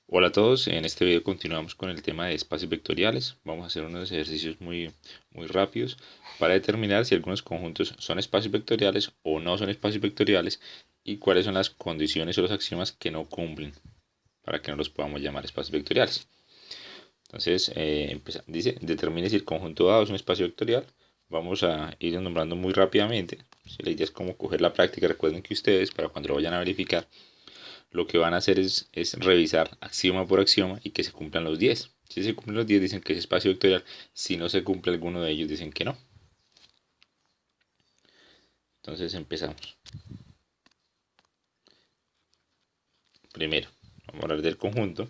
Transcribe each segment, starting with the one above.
Hola a todos, en este video continuamos con el tema de espacios vectoriales. Vamos a hacer unos ejercicios muy rápidos para determinar si algunos conjuntos son espacios vectoriales o no son espacios vectoriales y cuáles son las condiciones o los axiomas que no cumplen para que no los podamos llamar espacios vectoriales. Entonces, dice, determine si el conjunto dado es un espacio vectorial. Vamos a ir nombrando muy rápidamente. La idea es como coger la práctica. Recuerden que ustedes, para cuando lo vayan a verificar, lo que van a hacer es revisar axioma por axioma y que se cumplan los 10. Si se cumplen los 10 dicen que es espacio vectorial, si no se cumple alguno de ellos dicen que no. Entonces empezamos. Primero, vamos a hablar del conjunto.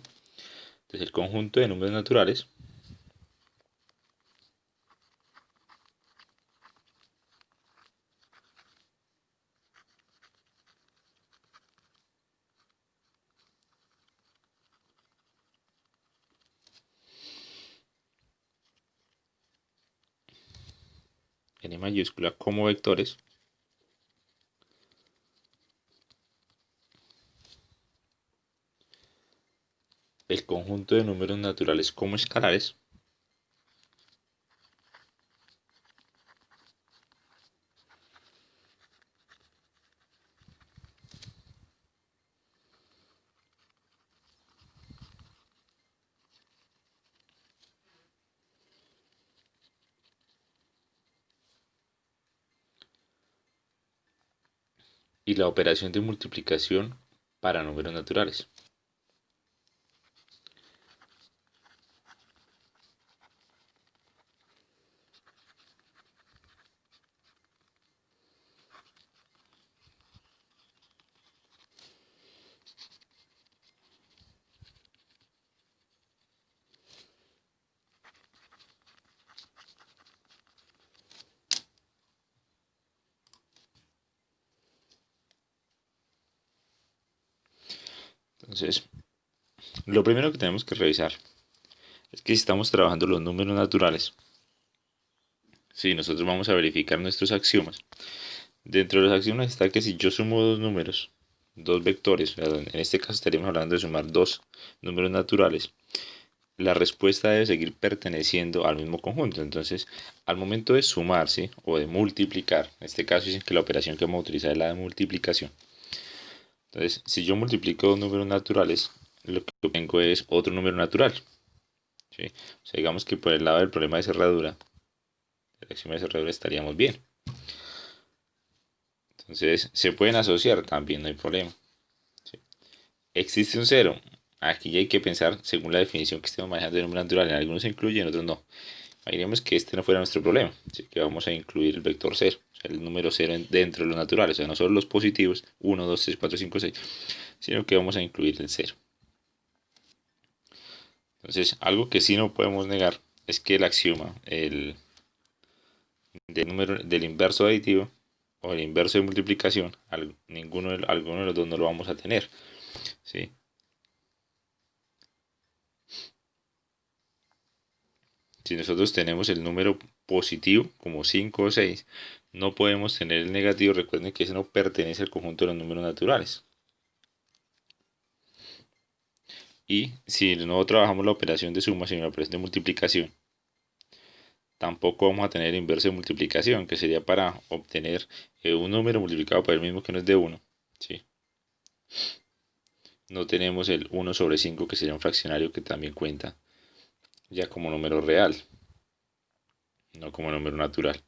Entonces el conjunto de números naturales n mayúscula como vectores el conjunto de números naturales como escalares y la operación de multiplicación para números naturales. Entonces, lo primero que tenemos que revisar es que si estamos trabajando los números naturales, si nosotros vamos a verificar nuestros axiomas, dentro de los axiomas está que si yo sumo dos números, dos vectores, en este caso estaríamos hablando de sumar dos números naturales, la respuesta debe seguir perteneciendo al mismo conjunto. Entonces, al momento de sumar, ¿sí?, o de multiplicar, en este caso dicen que la operación que vamos a utilizar es la de multiplicación. Entonces, si yo multiplico dos números naturales, lo que obtengo es otro número natural, ¿sí? O sea, digamos que por el lado del problema de cerradura, el axioma de cerradura estaríamos bien. Entonces, se pueden asociar también, no hay problema. ¿Sí? Existe un cero. Aquí ya hay que pensar según la definición que estemos manejando de número natural. En algunos se incluye, en otros no. Imaginemos que este no fuera nuestro problema. Así que vamos a incluir el vector cero. O sea, el número cero dentro de los naturales. O sea, no solo los positivos, 1, 2, 3, 4, 5, 6, sino que vamos a incluir el cero. Entonces, algo que sí no podemos negar es que el axioma del inverso aditivo o el inverso de multiplicación, alguno de los dos no lo vamos a tener. ¿Sí? Si nosotros tenemos el número positivo, como 5 o 6, no podemos tener el negativo. Recuerden que ese no pertenece al conjunto de los números naturales. Y si no trabajamos la operación de suma, sino la operación de multiplicación, tampoco vamos a tener el inverso de multiplicación, que sería para obtener un número multiplicado por el mismo que no es de 1. ¿Sí? No tenemos el 1 sobre 5, que sería un fraccionario que también cuenta ya como número real, no como número natural.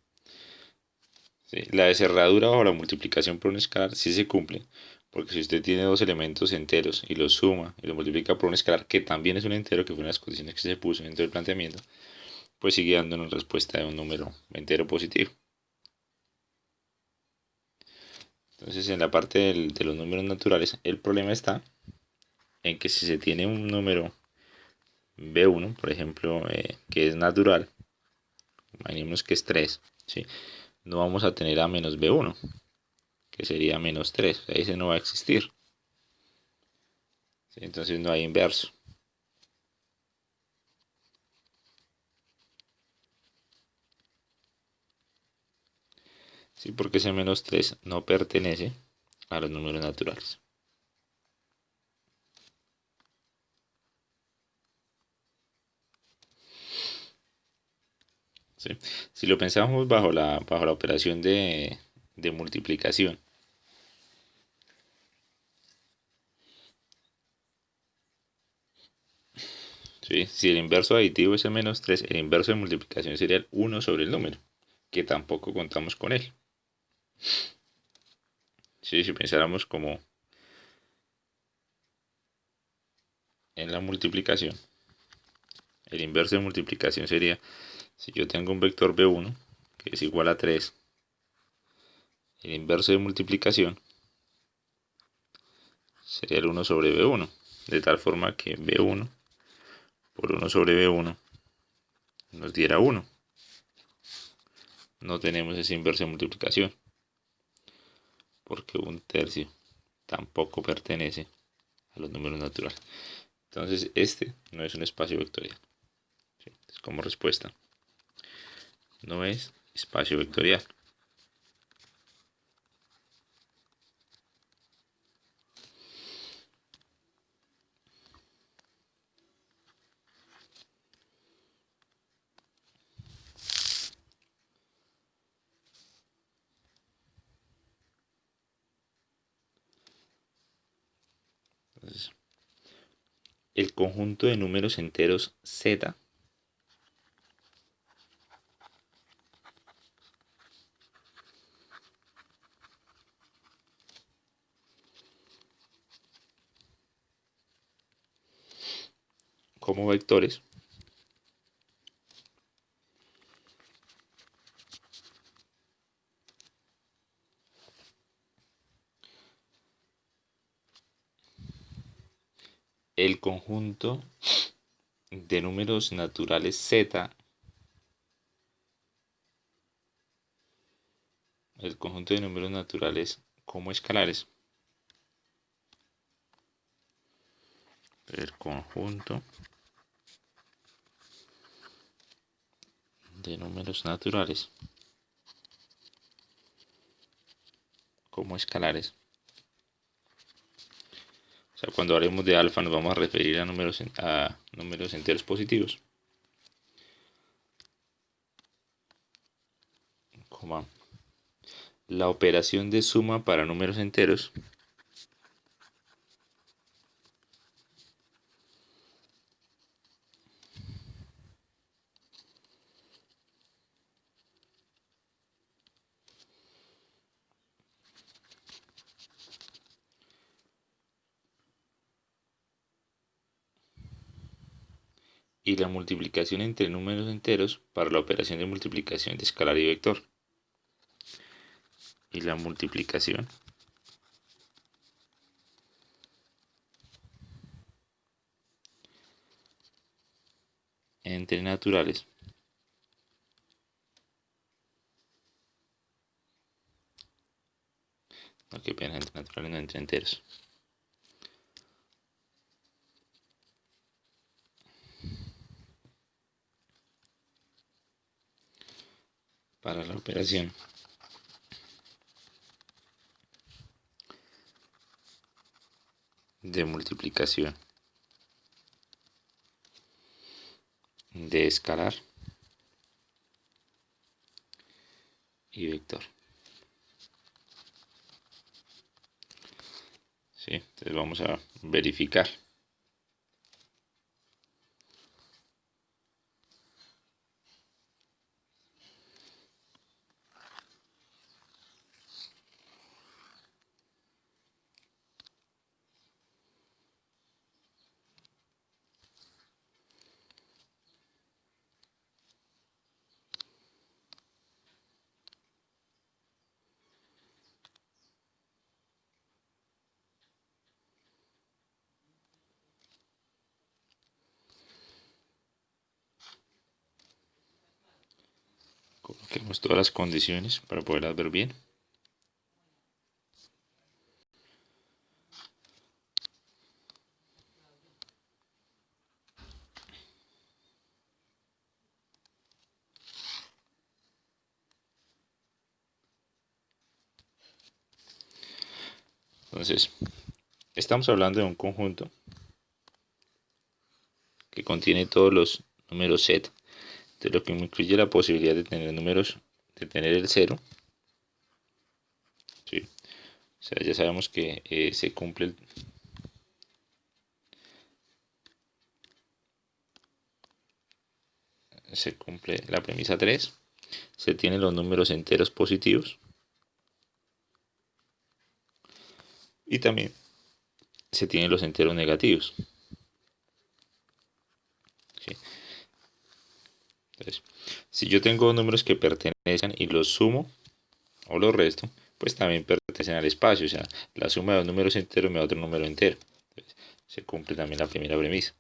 ¿Sí? La de cerradura bajo la multiplicación por un escalar sí se cumple, porque si usted tiene dos elementos enteros y los suma y los multiplica por un escalar que también es un entero, que fue una de las condiciones que se puso dentro del planteamiento, pues sigue dando una respuesta de un número entero positivo. Entonces, en la parte de los números naturales, el problema está en que si se tiene un número B1, por ejemplo, que es natural, imaginemos que es 3, ¿sí?, no vamos a tener a menos B1, que sería menos 3, o sea, ese no va a existir. ¿Sí? Entonces no hay inverso. ¿Sí? Porque ese menos 3 no pertenece a los números naturales. ¿sí? Si lo pensamos bajo la operación de multiplicación, ¿sí? Si el inverso aditivo es el menos 3, el inverso de multiplicación sería el 1 sobre el número, que tampoco contamos con él. ¿Sí? Si pensáramos como en la multiplicación, el inverso de multiplicación sería, si yo tengo un vector b1, que es igual a 3, el inverso de multiplicación sería el 1 sobre b1, de tal forma que b1 por 1 sobre b1 nos diera 1. No tenemos ese inverso de multiplicación, porque un tercio tampoco pertenece a los números naturales. Entonces este no es un espacio vectorial. ¿Sí? Entonces, como respuesta, no es espacio vectorial. Entonces, el conjunto de números enteros z como vectores el conjunto de números naturales z, el conjunto de números naturales como escalares, el conjunto de números naturales como escalares. O sea, cuando hablemos de alfa nos vamos a referir a números enteros positivos. Coma. La operación de suma para números enteros y la multiplicación entre números enteros para la operación de multiplicación de escalar y vector. Y la multiplicación entre naturales no, qué pena, entre naturales, no, entre enteros, para la operación de multiplicación de escalar y vector. ¿Sí? Entonces vamos a verificar. Coloquemos todas las condiciones para poderlas ver bien. Entonces, estamos hablando de un conjunto que contiene todos los números z Entonces lo que incluye la posibilidad de tener números, de tener el cero. ¿Sí? O sea, ya sabemos que se cumple la premisa 3. Se tienen los números enteros positivos. Y también se tienen los enteros negativos. ¿Sí? Entonces, si yo tengo números que pertenecen y los sumo o los resto, pues también pertenecen al espacio. O sea, la suma de dos números enteros me da otro número entero. Entonces, se cumple también la primera premisa.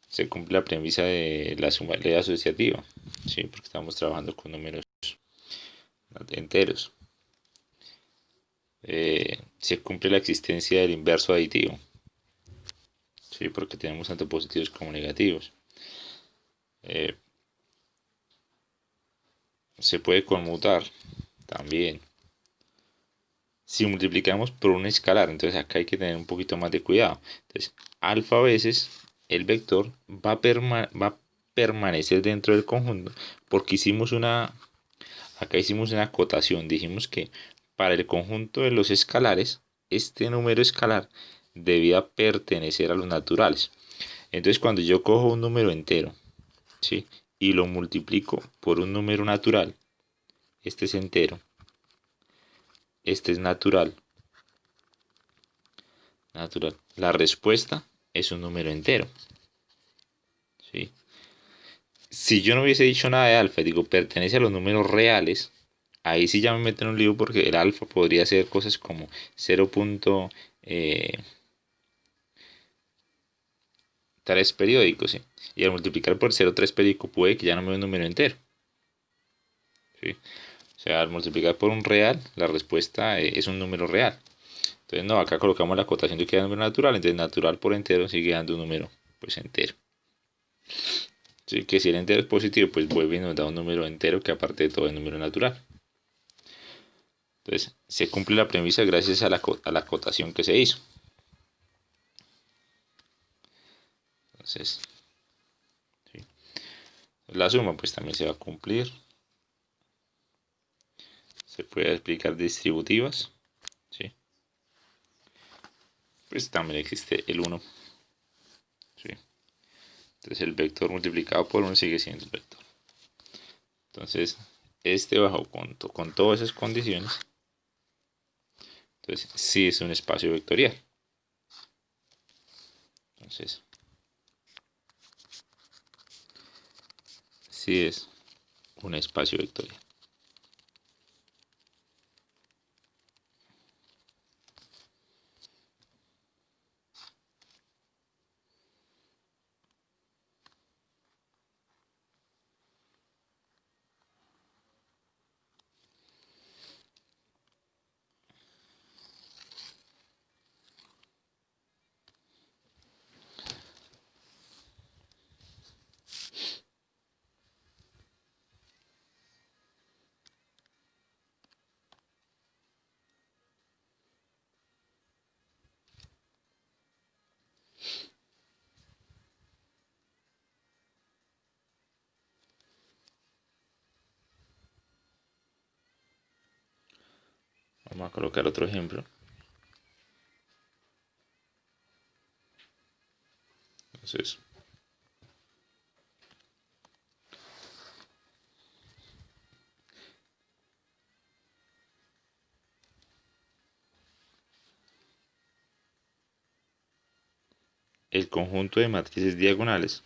Se cumple la premisa de la sumabilidad asociativa. ¿Sí? Porque estamos trabajando con números enteros. Se cumple la existencia del inverso aditivo. ¿Sí? Porque tenemos tanto positivos como negativos. Eh, se puede conmutar también. Si multiplicamos por un escalar, entonces acá hay que tener un poquito más de cuidado. Entonces, alfa veces el vector va a permanecer dentro del conjunto porque acá hicimos una acotación. Dijimos que para el conjunto de los escalares, este número escalar debía pertenecer a los naturales. Entonces, cuando yo cojo un número entero, ¿sí? Y lo multiplico por un número natural, este es entero, este es natural, La respuesta es un número entero, ¿sí? Si yo no hubiese dicho nada de alfa, digo pertenece a los números reales, ahí sí ya me meto en un lío porque el alfa podría ser cosas como 0.3 periódicos, ¿sí? Y al multiplicar por 0.3 periódico puede que ya no me dé un número entero, ¿sí? O sea, al multiplicar por un real, la respuesta es un número real. Entonces, no, acá colocamos la acotación de que es un número natural, entonces natural por entero sigue dando un número, pues entero. Sí, que si el entero es positivo, pues vuelve y nos da un número entero que aparte de todo es número natural. Entonces, se cumple la premisa gracias a la acotación que se hizo. Entonces, sí. La suma pues también se va a cumplir. Se puede explicar distributivas. ¿Sí? Pues también existe el 1. ¿Sí? Entonces el vector multiplicado por 1 sigue siendo el vector. Entonces, este bajo con todas esas condiciones, entonces sí es un espacio vectorial. Entonces, sí es un espacio vectorial. Vamos a colocar otro ejemplo. Entonces, el conjunto de matrices diagonales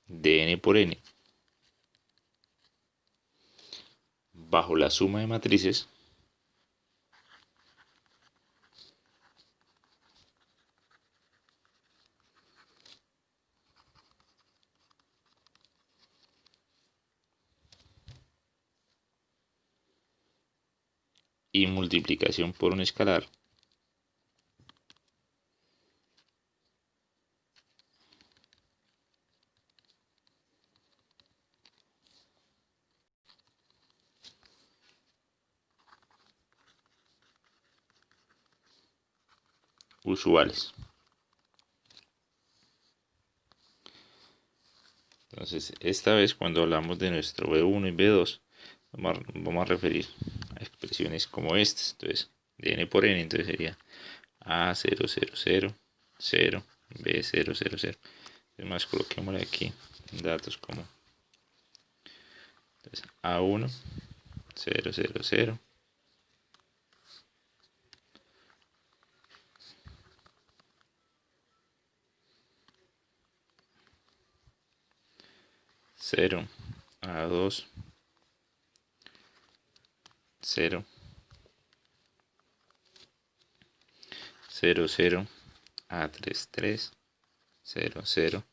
de n por n bajo la suma de matrices y multiplicación por un escalar usuales. Entonces, esta vez cuando hablamos de nuestro B1 y B2, vamos a referir a expresiones como estas. Entonces, de n por n, entonces sería A0, 0, 0, 0, B0, 0, 0. Además, coloquémosle aquí datos como entonces, A1, 0, 0, 0. 0, A2, 0, 0, 0, A3, 3, 0, 0,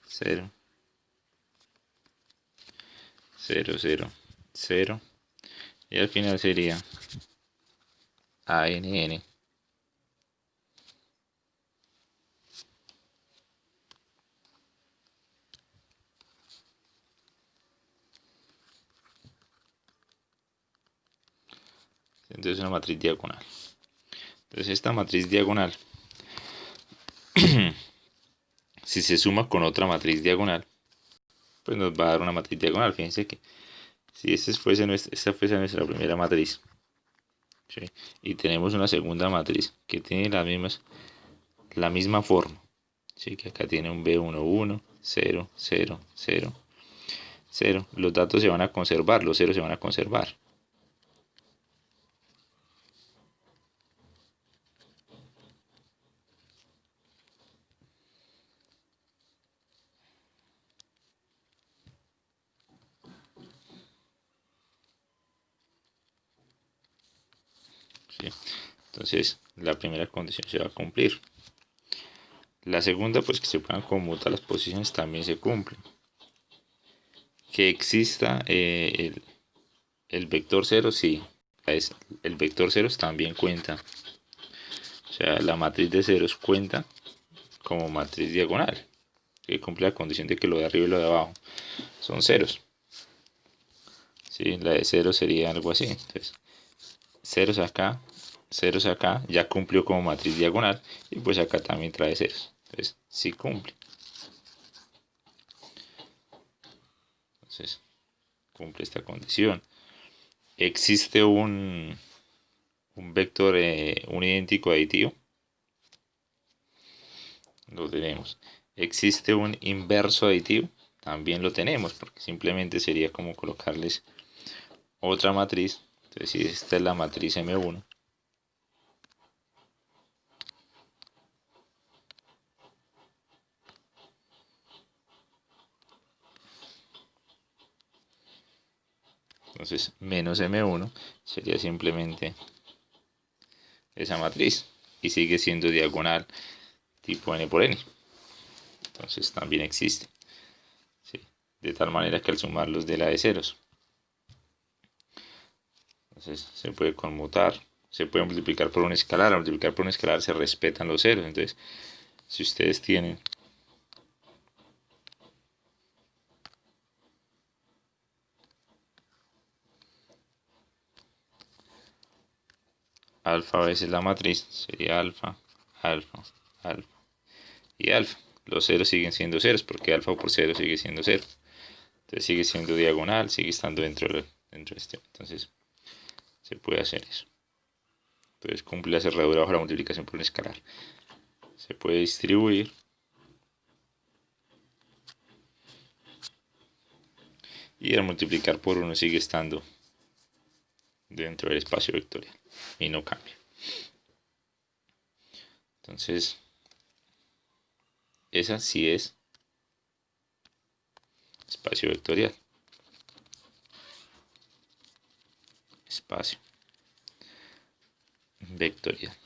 0, 0, 0, 0. Y al final sería ANN. Entonces una matriz diagonal. Entonces esta matriz diagonal, si se suma con otra matriz diagonal, pues nos va a dar una matriz diagonal. Fíjense que si esta fuese nuestra primera matriz, ¿sí? Y tenemos una segunda matriz que tiene la misma forma, ¿sí? Que acá tiene un B1, 1, 0, 0, 0, 0. Los datos se van a conservar, los ceros se van a conservar. ¿Sí? Entonces la primera condición se va a cumplir. La segunda, pues que se puedan conmutar las posiciones, también se cumple. Que exista el vector 0, sí. El vector ceros también cuenta. O sea, la matriz de ceros cuenta como matriz diagonal, que cumple la condición de que lo de arriba y lo de abajo son ceros. ¿Sí? La de ceros sería algo así. Entonces, ceros acá, ya cumplió como matriz diagonal y pues acá también trae ceros. Entonces, sí cumple. Entonces, cumple esta condición. Existe un vector, un idéntico aditivo. Lo tenemos. Existe un inverso aditivo. También lo tenemos, porque simplemente sería como colocarles otra matriz. Entonces, si esta es la matriz M1, entonces menos M1 sería simplemente esa matriz y sigue siendo diagonal tipo n por n. Entonces también existe. ¿Sí? De tal manera que al sumarlos de la de ceros, entonces se puede conmutar, se puede multiplicar por un escalar. Al multiplicar por un escalar se respetan los ceros. Entonces, si ustedes tienen alfa veces la matriz, sería alfa, alfa, alfa y alfa. Los ceros siguen siendo ceros porque alfa por cero sigue siendo cero. Entonces sigue siendo diagonal, sigue estando dentro de este. Entonces se puede hacer eso. Entonces cumple la cerradura bajo la multiplicación por un escalar. Se puede distribuir. Y al multiplicar por 1 sigue estando dentro del espacio vectorial y no cambia. Entonces, esa sí es espacio vectorial. Espacio vectorial.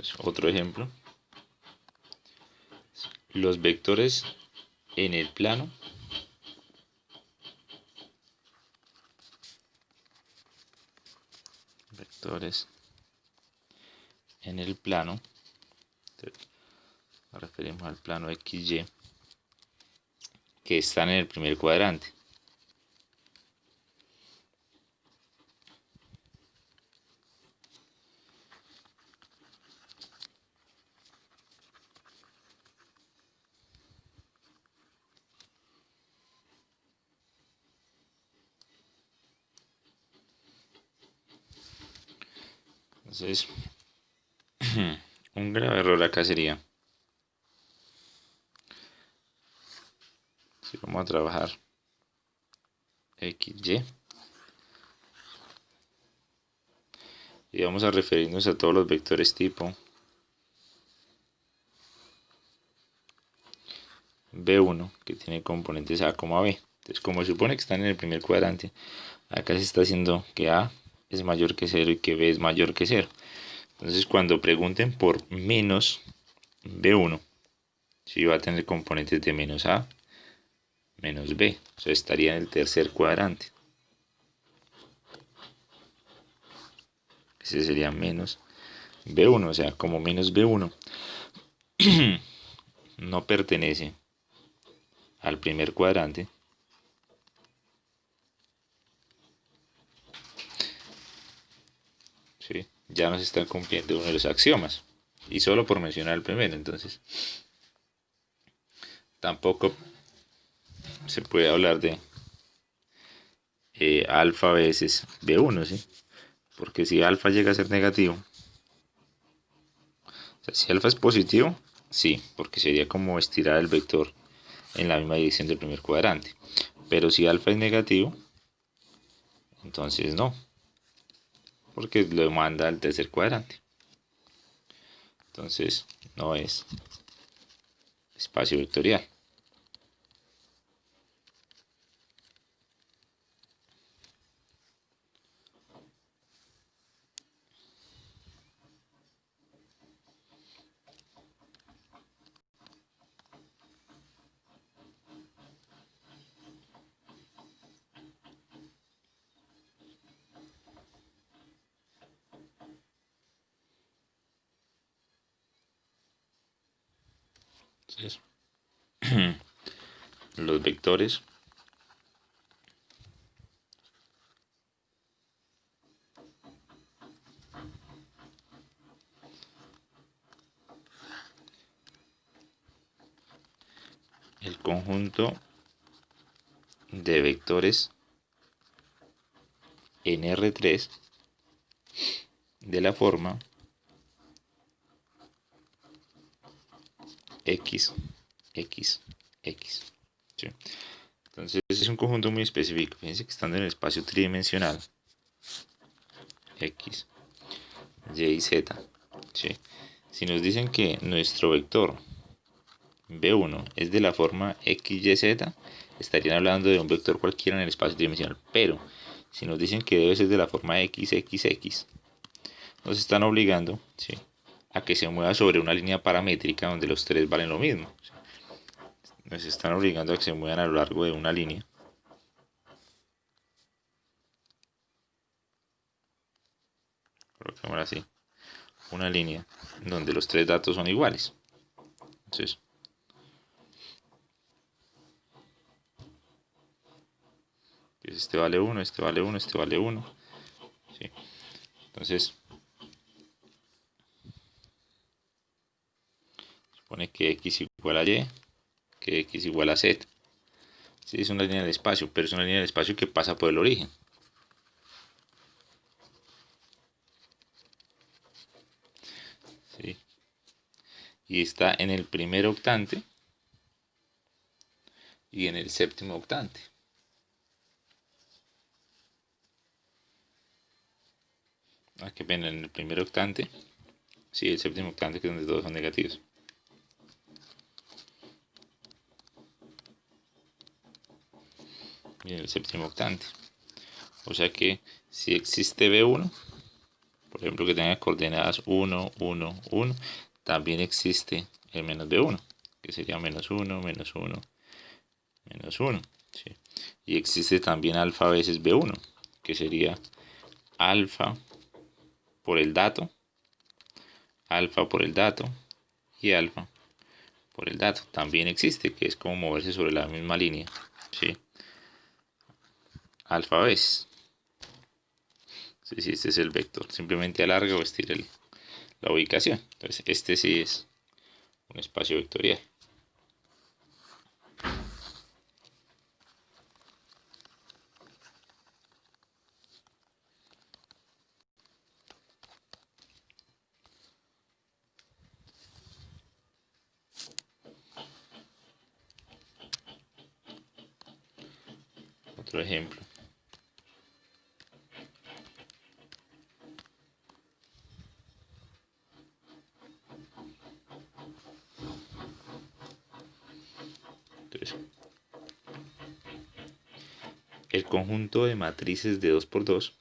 Entonces, otro ejemplo. Los vectores en el plano vectores en el plano, nos referimos al plano XY, que están en el primer cuadrante. Entonces, un grave error acá sería, si vamos a trabajar XY y vamos a referirnos a todos los vectores tipo B1 que tiene componentes A, B. Entonces, como se supone que están en el primer cuadrante, acá se está haciendo que A es mayor que 0 y que B es mayor que 0. Entonces, cuando pregunten por menos B1, si va a tener componentes de menos A, menos B. O sea, estaría en el tercer cuadrante. Ese sería menos B1, o sea, como menos B1 no pertenece al primer cuadrante, ¿sí? Ya nos están cumpliendo uno de los axiomas. Y solo por mencionar el primero, entonces tampoco se puede hablar de alfa veces B1, ¿sí? Porque si alfa llega a ser negativo, o sea, si alfa es positivo, sí, porque sería como estirar el vector en la misma dirección del primer cuadrante. Pero si alfa es negativo, entonces no, porque lo manda al tercer cuadrante. Entonces no es espacio vectorial. Entonces, los vectores el conjunto de vectores en R3 de la forma X, X, X. ¿Sí? Entonces es un conjunto muy específico. Fíjense que estando en el espacio tridimensional X, Y y Z. ¿Sí? Si nos dicen que nuestro vector B1 es de la forma XYZ, estarían hablando de un vector cualquiera en el espacio tridimensional. Pero si nos dicen que debe ser de la forma XXX, nos están obligando, ¿sí?, a que se mueva sobre una línea paramétrica donde los tres valen lo mismo. ¿Sí? Nos están obligando a que se muevan a lo largo de una línea. Coloquémosla así. Una línea donde los tres datos son iguales. Entonces, este vale 1, este vale 1, este vale 1. ¿Sí? Entonces, supone que X igual a Y, que X igual a Z. Sí, es una línea del espacio, pero es una línea del espacio que pasa por el origen. ¿Sí? Y está en el primer octante y en el séptimo octante. Qué pena, en el primer octante, sí, el séptimo octante, que es donde todos son negativos. Y en el séptimo octante. O sea que si existe B1, por ejemplo, que tenga coordenadas 1, 1, 1, también existe el menos B1, que sería menos 1, menos 1, menos 1. ¿Sí? Y existe también alfa veces B1, que sería alfa por el dato, alfa por el dato y alfa por el dato. También existe, que es como moverse sobre la misma línea. ¿Sí? Alfa veces. Sí, sí, este es el vector. Simplemente alarga o estira la ubicación. Entonces, este sí es un espacio vectorial. Otro ejemplo. Entonces, el conjunto de matrices de 2 por 2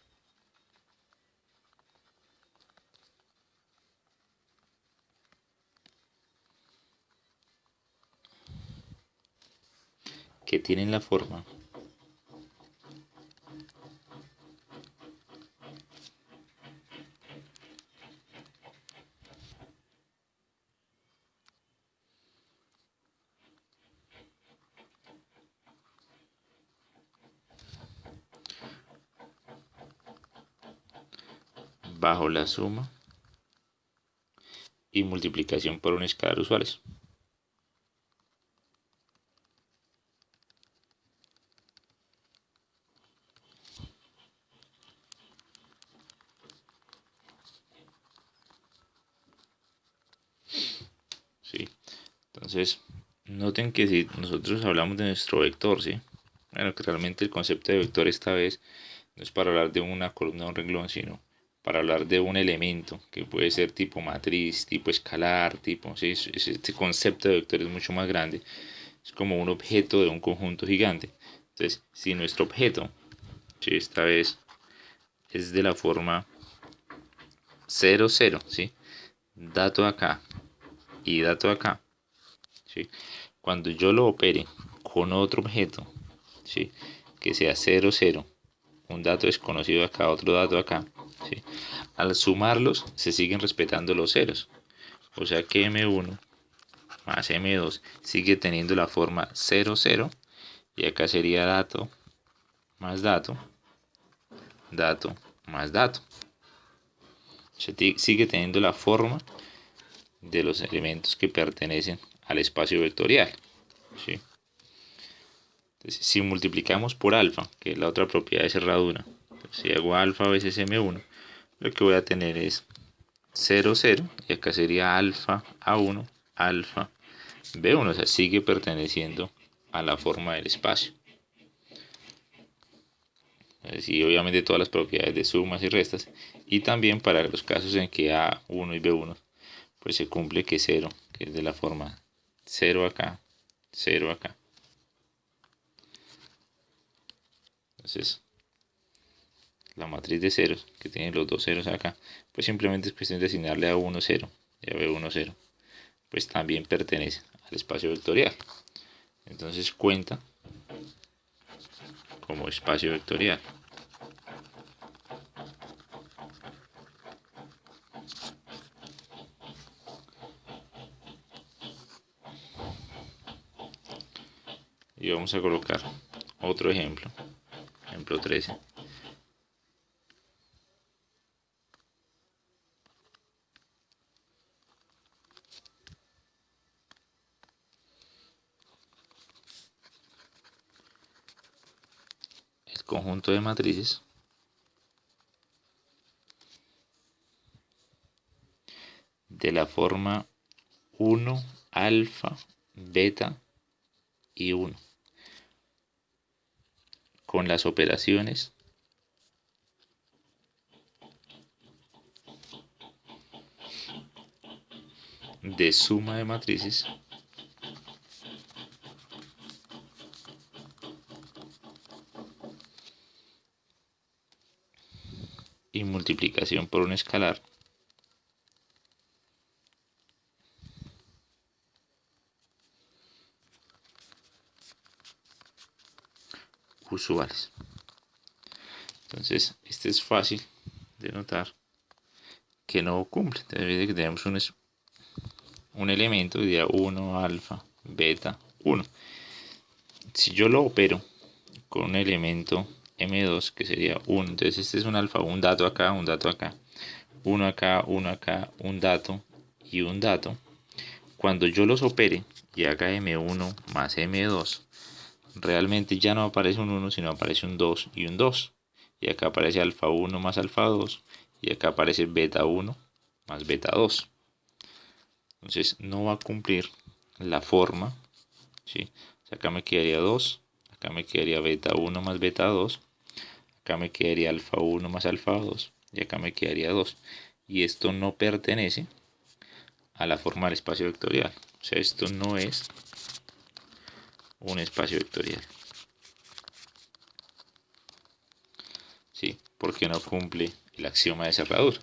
que tienen la forma bajo la suma y multiplicación por un escalar usuales. ¿Sí? Entonces, noten que si nosotros hablamos de nuestro vector, ¿sí? Bueno, que realmente el concepto de vector esta vez no es para hablar de una columna o un renglón, sino para hablar de un elemento que puede ser tipo matriz, tipo escalar, tipo, ¿sí? Este concepto de vector es mucho más grande. Es como un objeto de un conjunto gigante. Entonces, si nuestro objeto, ¿sí? Esta vez es de la forma 0, 0, ¿sí? Dato acá y dato acá, ¿sí? Cuando yo lo opere con otro objeto, ¿sí? Que sea 0, 0, un dato desconocido acá, otro dato acá, ¿sí? Al sumarlos se siguen respetando los ceros. O sea que M1 más M2 sigue teniendo la forma 0, 0. Y acá sería dato más dato, dato más dato. Se sigue teniendo la forma de los elementos que pertenecen al espacio vectorial. ¿Sí? Entonces, si multiplicamos por alfa, que es la otra propiedad de cerradura, si hago alfa veces M1, lo que voy a tener es 0, 0, y acá sería alfa A1, alfa B1, o sea, sigue perteneciendo a la forma del espacio. Y obviamente todas las propiedades de sumas y restas, y también para los casos en que A1 y B1 pues se cumple que 0, que es de la forma 0 acá, 0 acá. Entonces, la matriz de ceros, que tiene los dos ceros acá, pues simplemente es cuestión de asignarle a 1 0 y a B1 0. Pues también pertenece al espacio vectorial. Entonces cuenta como espacio vectorial. Y vamos a colocar otro ejemplo, ejemplo 13. El conjunto de matrices de la forma 1, alfa, beta y 1, con las operaciones de suma de matrices y y multiplicación por un escalar usuales. Entonces, este es fácil de notar que no cumple. Debe que tenemos un elemento que diga 1, alfa, beta, 1. Si yo lo opero con un elemento M2 que sería 1, entonces este es un alfa, un dato acá, un dato acá, uno acá, uno acá, un dato y un dato. Cuando yo los opere y haga M1 más M2, realmente ya no aparece un 1, sino aparece un 2 y un 2. Y acá aparece alfa 1 más alfa 2. Y acá aparece beta 1 más beta 2. Entonces no va a cumplir la forma. ¿Sí? O sea, acá me quedaría 2. Acá me quedaría beta 1 más beta 2. Acá me quedaría alfa 1 más alfa 2. Y acá me quedaría 2. Y esto no pertenece a la forma del espacio vectorial. O sea, esto no es un espacio vectorial. ¿Sí? Porque no cumple el axioma de cerradura.